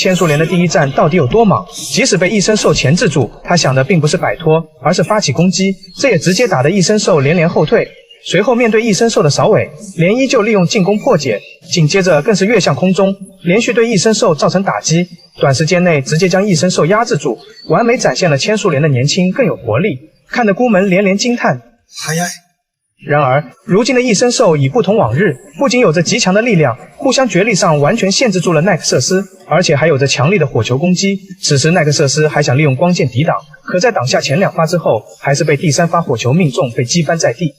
千树莲的第一战到底有多莽？即使被异生兽钳制住，他想的并不是摆脱，而是发起攻击，这也直接打得异生兽连连后退。随后面对异生兽的扫尾，莲依旧利用进攻破解，紧接着更是跃向空中，连续对异生兽造成打击，短时间内直接将异生兽压制住，完美展现了千树莲的年轻更有活力，看得孤门连连惊叹。然而，如今的异生兽已不同往日，不仅有着极强的力量，互相决力上完全限制住了奈克瑟斯，而且还有着强力的火球攻击。此时奈克瑟斯还想利用光剑抵挡，可在挡下前2发之后，还是被第3发火球命中，被击翻在地。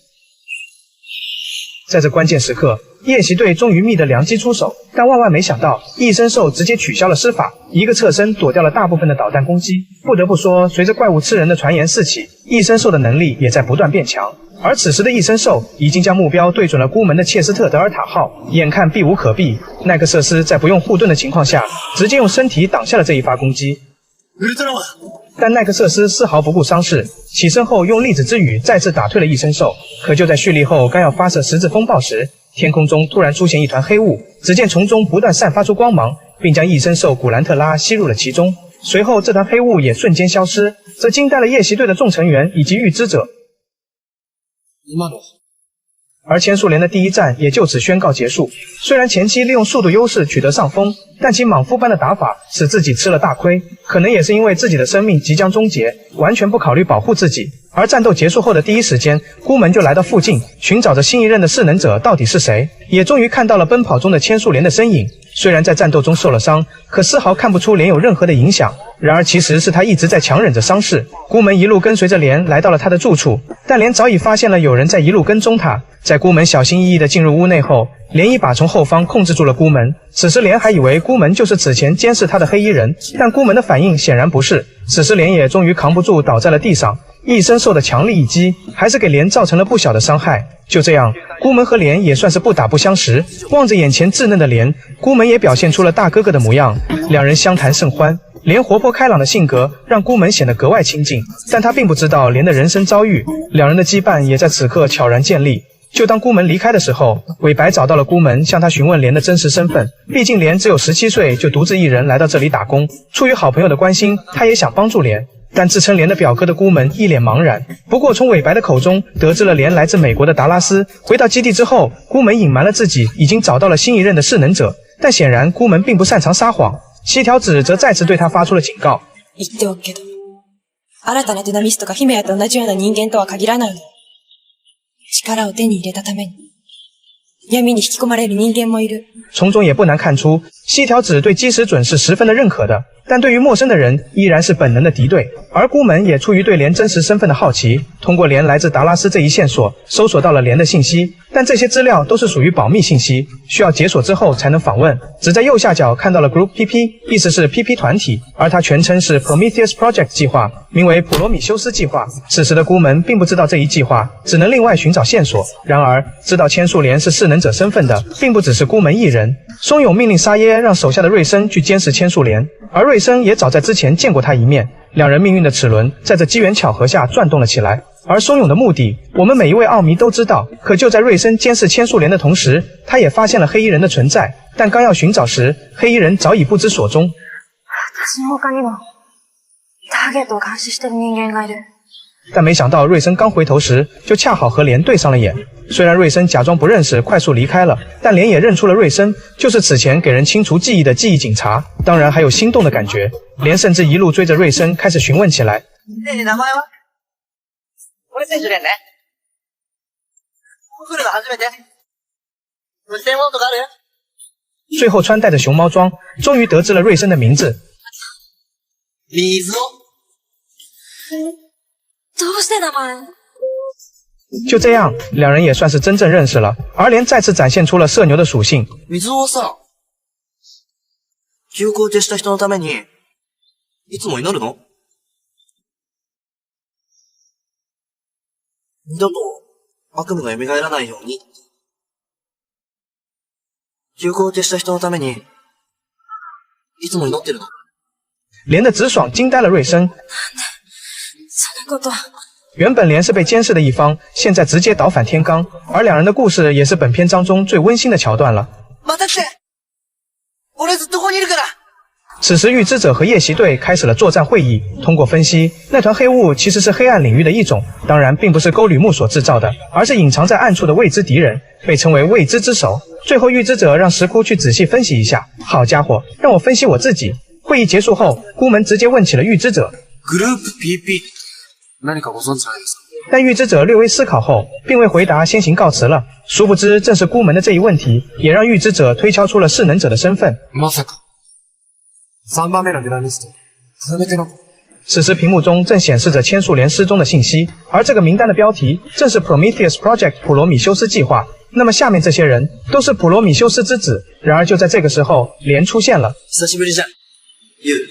在这关键时刻，夜袭队终于觅得良机出手，但万万没想到，异生兽直接取消了施法，一个侧身躲掉了大部分的导弹攻击。不得不说，随着怪物吃人的传言四起，异生兽的能力也在不断变强。而此时的异生兽已经将目标对准了孤门的切斯特德尔塔号，眼看避无可避，奈克瑟斯在不用护盾的情况下，直接用身体挡下了这一发攻击。但奈克瑟斯丝毫不顾伤势，起身后用粒子之雨再次打退了异生兽。可就在蓄力后刚要发射十字风暴时，天空中突然出现一团黑雾，只见从中不断散发出光芒，并将异生兽古兰特拉吸入了其中。随后这团黑雾也瞬间消失，这惊呆了夜袭队的众成员以及预知者。而千树莲的第一战也就此宣告结束。虽然前期利用速度优势取得上风，但其莽夫般的打法使自己吃了大亏，可能也是因为自己的生命即将终结，完全不考虑保护自己。而战斗结束后的第一时间，孤门就来到附近，寻找着新一任的势能者到底是谁，也终于看到了奔跑中的千树莲的身影。虽然在战斗中受了伤，可丝毫看不出莲有任何的影响。然而其实是他一直在强忍着伤势。孤门一路跟随着莲来到了他的住处，但莲早已发现了有人在一路跟踪他。在孤门小心翼翼地进入屋内后，莲一把从后方控制住了孤门。此时莲还以为孤门就是此前监视他的黑衣人，但孤门的反应显然不是。此时莲也终于扛不住倒在了地上，异生兽的强力一击还是给莲造成了不小的伤害。就这样，孤门和莲也算是不打不相识。望着眼前稚嫩的莲，孤门也表现出了大哥哥的模样，两人相谈甚欢。莲活泼开朗的性格让孤门显得格外亲近，但他并不知道莲的人生遭遇，两人的羁绊也在此刻悄然建立。就当孤门离开的时候，韦白找到了孤门，向他询问莲的真实身份。毕竟莲只有17岁就独自一人来到这里打工，出于好朋友的关心，他也想帮助莲。但自称莲的表哥的孤门一脸茫然。不过从韦白的口中得知了莲来自美国的达拉斯。回到基地之后，孤门隐瞒了自己已经找到了新一任的势能者，但显然孤门并不擅长撒谎。七条指则再次对他发出了警告。言っておくけど、新たなデュナミストが姫谷と同じような人間とは限らないの。力を手に入れたために、闇に引き込まれる人間もいる。从中也不难看出，西条指对基石准是十分的认可的，但对于陌生的人依然是本能的敌对。而孤门也出于对莲真实身份的好奇，通过莲来自达拉斯这一线索，搜索到了莲的信息，但这些资料都是属于保密信息，需要解锁之后才能访问。只在右下角看到了 Group PP， 意思是 PP 团体，而它全称是 Prometheus Project 计划，名为普罗米修斯计划。此时的孤门并不知道这一计划，只能另外寻找线索。然而，知道千树莲是势能者身份的，并不只是孤门一人。松永命令沙耶让手下的瑞生去监视千树莲，而瑞生也早在之前见过他一面。两人命运的齿轮在这机缘巧合下转动了起来。而松永的目的，我们每一位奥迷都知道。可就在瑞生监视千树莲的同时，他也发现了黑衣人的存在。但刚要寻找时，黑衣人早已不知所踪。私の他にもターゲットを監視している人間がいる。但没想到瑞生刚回头时，就恰好和莲对上了眼。虽然瑞生假装不认识，快速离开了，但莲也认出了瑞生，就是此前给人清除记忆的记忆警察，当然还有心动的感觉。莲甚至一路追着瑞生开始询问起来。名前は？俺千樹蓮ね。来るの初めて。無線物とかある？最后穿戴着熊猫装，终于得知了瑞生的名字。水尾。どうして名前？就这样，两人也算是真正认识了。而莲再次展现出了社牛的属性。水尾はさ、記憶を消した人のためにいつも祈るの？二度と悪夢が蘇らないように。記憶を消した人のためにいつも祈ってるの。莲的直爽惊呆了瑞生。そのこと。原本莲是被监视的一方，现在直接倒反天罡，而两人的故事也是本篇章中最温馨的桥段了。待って、俺ずっとここにいるから。此时，预知者和夜袭队开始了作战会议。通过分析，那团黑雾其实是黑暗领域的一种，当然并不是沟吕木所制造的，而是隐藏在暗处的未知敌人，被称为未知之手。最后，预知者让石窟去仔细分析一下。好家伙，让我分析我自己。会议结束后，孤门直接问起了预知者。グループ PP 何かご存知ないですか？但预知者略微思考后，并未回答，先行告辞了。殊不知，正是孤门的这一问题，也让预知者推敲出了势能者的身份。まさか3番目のデュナミスト、初めての。此时屏幕中正显示着千树莲失踪的信息，而这个名单的标题正是 Prometheus Project 普罗米修斯计划。那么下面这些人都是普罗米修斯之子。然而就在这个时候，莲出现了。久しぶりじゃん。ユウ。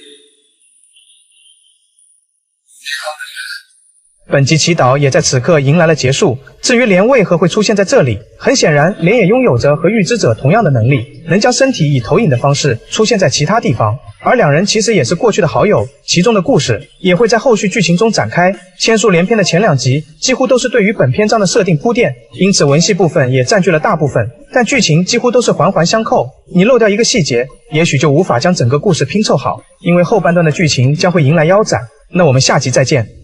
本集祈祷也在此刻迎来了结束。至于莲为何会出现在这里，很显然莲也拥有着和预知者同样的能力，能将身体以投影的方式出现在其他地方。而两人其实也是过去的好友，其中的故事也会在后续剧情中展开。千树连篇的前2集几乎都是对于本篇章的设定铺垫，因此文戏部分也占据了大部分，但剧情几乎都是环环相扣。你漏掉一个细节，也许就无法将整个故事拼凑好，因为后半段的剧情将会迎来腰斩。那我们下集再见。